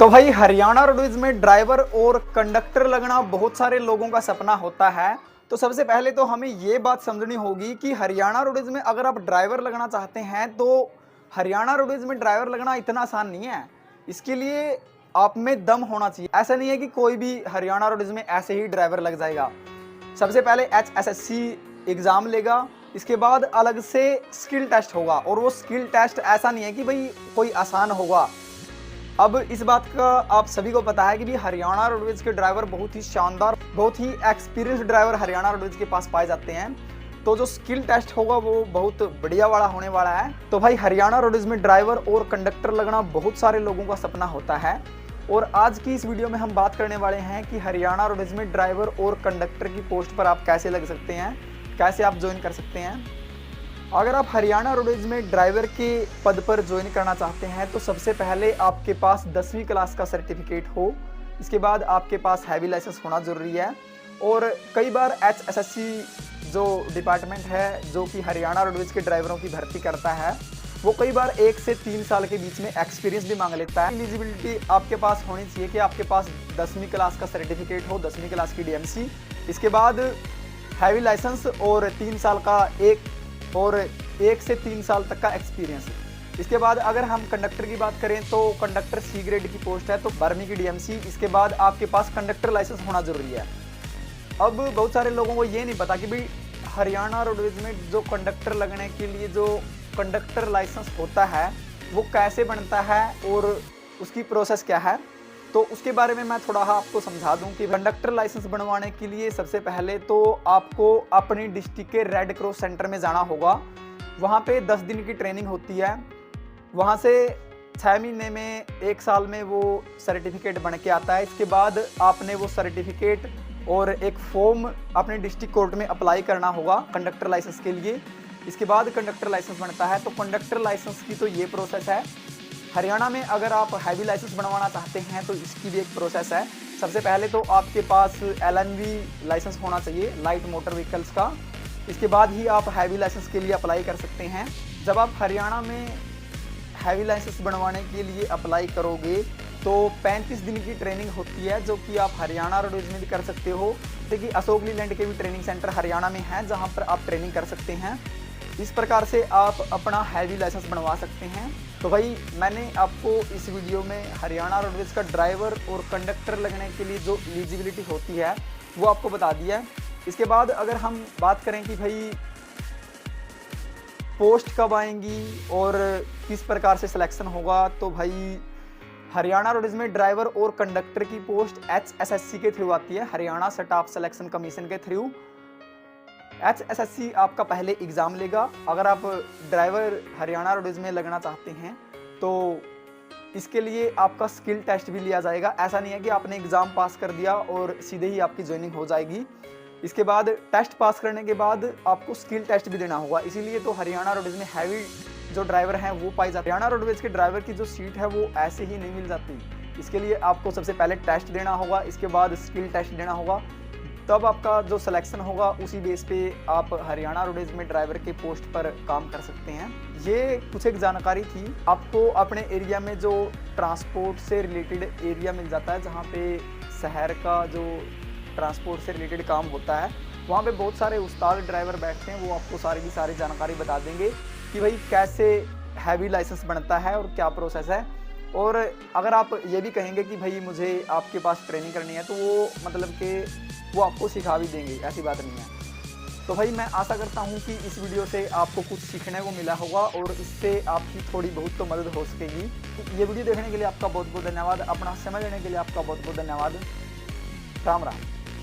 तो भाई हरियाणा रोडवेज में ड्राइवर और कंडक्टर लगना बहुत सारे लोगों का सपना होता है। तो सबसे पहले तो हमें ये बात समझनी होगी कि हरियाणा रोडवेज में अगर आप ड्राइवर लगना चाहते हैं तो हरियाणा रोडवेज में ड्राइवर लगना इतना आसान नहीं है। इसके लिए आप में दम होना चाहिए। ऐसा नहीं है कि कोई भी हरियाणा रोडवेज में ऐसे ही ड्राइवर लग जाएगा। सबसे पहले HSSC एग्ज़ाम लेगा, इसके बाद अलग से स्किल टेस्ट होगा और वो स्किल टेस्ट ऐसा नहीं है कि भाई कोई आसान होगा। अब इस बात का आप सभी को पता है कि भी हरियाणा रोडवेज के ड्राइवर बहुत ही शानदार, बहुत ही एक्सपीरियंस्ड ड्राइवर हरियाणा रोडवेज के पास पाए जाते हैं। तो जो स्किल टेस्ट होगा वो बहुत बढ़िया वाला होने वाला है। तो भाई हरियाणा रोडवेज में ड्राइवर और कंडक्टर लगना बहुत सारे लोगों का सपना होता है। और आज की इस वीडियो में हम बात करने वाले हैं कि हरियाणा रोडवेज में ड्राइवर और कंडक्टर की पोस्ट पर आप कैसे लग सकते हैं, कैसे आप ज्वाइन कर सकते हैं। अगर आप हरियाणा रोडवेज में ड्राइवर के पद पर ज्वाइन करना चाहते हैं तो सबसे पहले आपके पास 10वीं क्लास का सर्टिफिकेट हो। इसके बाद आपके पास हैवी लाइसेंस होना ज़रूरी है। और कई बार HSSC जो डिपार्टमेंट है जो कि हरियाणा रोडवेज के ड्राइवरों की भर्ती करता है वो कई बार 1 से 3 साल के बीच में एक्सपीरियंस भी मांग लेता है। एलिजिबिलिटी आपके पास होनी चाहिए कि आपके पास 10वीं क्लास का सर्टिफिकेट हो, 10वीं क्लास की DMC, इसके बाद हैवी लाइसेंस और 3 साल का 1 से 3 साल तक का एक्सपीरियंस। इसके बाद अगर हम कंडक्टर की बात करें तो कंडक्टर C ग्रेड की पोस्ट है तो 12वीं की DMC, इसके बाद आपके पास कंडक्टर लाइसेंस होना जरूरी है। अब बहुत सारे लोगों को ये नहीं पता कि भाई हरियाणा रोडवेज में जो कंडक्टर लगने के लिए जो कंडक्टर लाइसेंस होता है वो कैसे बनता है और उसकी प्रोसेस क्या है। तो उसके बारे में मैं थोड़ा आपको समझा दूं कि कंडक्टर लाइसेंस बनवाने के लिए सबसे पहले तो आपको अपनी डिस्ट्रिक्ट के रेड क्रॉस सेंटर में जाना होगा। वहाँ पे 10 दिन की ट्रेनिंग होती है। वहाँ से 6 महीने में 1 साल में वो सर्टिफिकेट बन के आता है। इसके बाद आपने वो सर्टिफिकेट और एक फॉर्म अपने डिस्ट्रिक्ट कोर्ट में अप्लाई करना होगा कंडक्टर लाइसेंस के लिए। इसके बाद कंडक्टर लाइसेंस बनता है। तो कंडक्टर लाइसेंस की तो ये प्रोसेस है। हरियाणा में अगर आप हैवी लाइसेंस बनवाना चाहते हैं तो इसकी भी एक प्रोसेस है। सबसे पहले तो आपके पास LNV लाइसेंस होना चाहिए, लाइट मोटर व्हीकल्स का। इसके बाद ही आप हैवी लाइसेंस के लिए अप्लाई कर सकते हैं। जब आप हरियाणा में हैवी लाइसेंस बनवाने के लिए अप्लाई करोगे तो 35 दिन की ट्रेनिंग होती है जो कि आप हरियाणा रोडवेज में भी कर सकते हो। जैसे कि अशोक लीलैंड के भी ट्रेनिंग सेंटर हरियाणा में है जहाँ पर आप ट्रेनिंग कर सकते हैं। इस प्रकार से आप अपना हैवी लाइसेंस बनवा सकते हैं। तो भाई मैंने आपको इस वीडियो में हरियाणा रोडवेज का ड्राइवर और कंडक्टर लगने के लिए जो एलिजिबिलिटी होती है वो आपको बता दिया है। इसके बाद अगर हम बात करें कि भाई पोस्ट कब आएंगी और किस प्रकार से सिलेक्शन होगा, तो भाई हरियाणा रोडवेज में ड्राइवर और कंडक्टर की पोस्ट HSSC के थ्रू आती है, हरियाणा स्टाफ सिलेक्शन कमीशन के थ्रू। HSSC आपका पहले एग्ज़ाम लेगा। अगर आप ड्राइवर हरियाणा रोडवेज में लगना चाहते हैं तो इसके लिए आपका स्किल टेस्ट भी लिया जाएगा। ऐसा नहीं है कि आपने एग्ज़ाम पास कर दिया और सीधे ही आपकी ज्वाइनिंग हो जाएगी। इसके बाद टेस्ट पास करने के बाद आपको स्किल टेस्ट भी देना होगा। इसीलिए तो हरियाणा रोडवेज में हैवी जो ड्राइवर हैं वो पाई जाते हैं। हरियाणा रोडवेज के ड्राइवर की जो सीट है वो ऐसे ही नहीं मिल जाती। इसके लिए आपको सबसे पहले टेस्ट देना होगा, इसके बाद स्किल टेस्ट देना होगा, तब आपका जो सिलेक्शन होगा उसी बेस पे आप हरियाणा रोडवेज में ड्राइवर के पोस्ट पर काम कर सकते हैं। ये कुछ एक जानकारी थी। आपको अपने एरिया में जो ट्रांसपोर्ट से रिलेटेड एरिया मिल जाता है जहाँ पे शहर का जो ट्रांसपोर्ट से रिलेटेड काम होता है वहाँ पे बहुत सारे उस्ताद ड्राइवर बैठते हैं। वो आपको सारी की सारी जानकारी बता देंगे कि भाई कैसे हैवी लाइसेंस बनता है और क्या प्रोसेस है। और अगर आप ये भी कहेंगे कि भाई मुझे आपके पास ट्रेनिंग करनी है तो वो मतलब कि वो आपको सिखा भी देंगे, ऐसी बात नहीं है। तो भाई मैं आशा करता हूँ कि इस वीडियो से आपको कुछ सीखने को मिला होगा और इससे आपकी थोड़ी बहुत तो मदद हो सकेगी। ये वीडियो देखने के लिए आपका बहुत बहुत धन्यवाद। अपना समय देने के लिए आपका बहुत बहुत धन्यवाद। राम राम।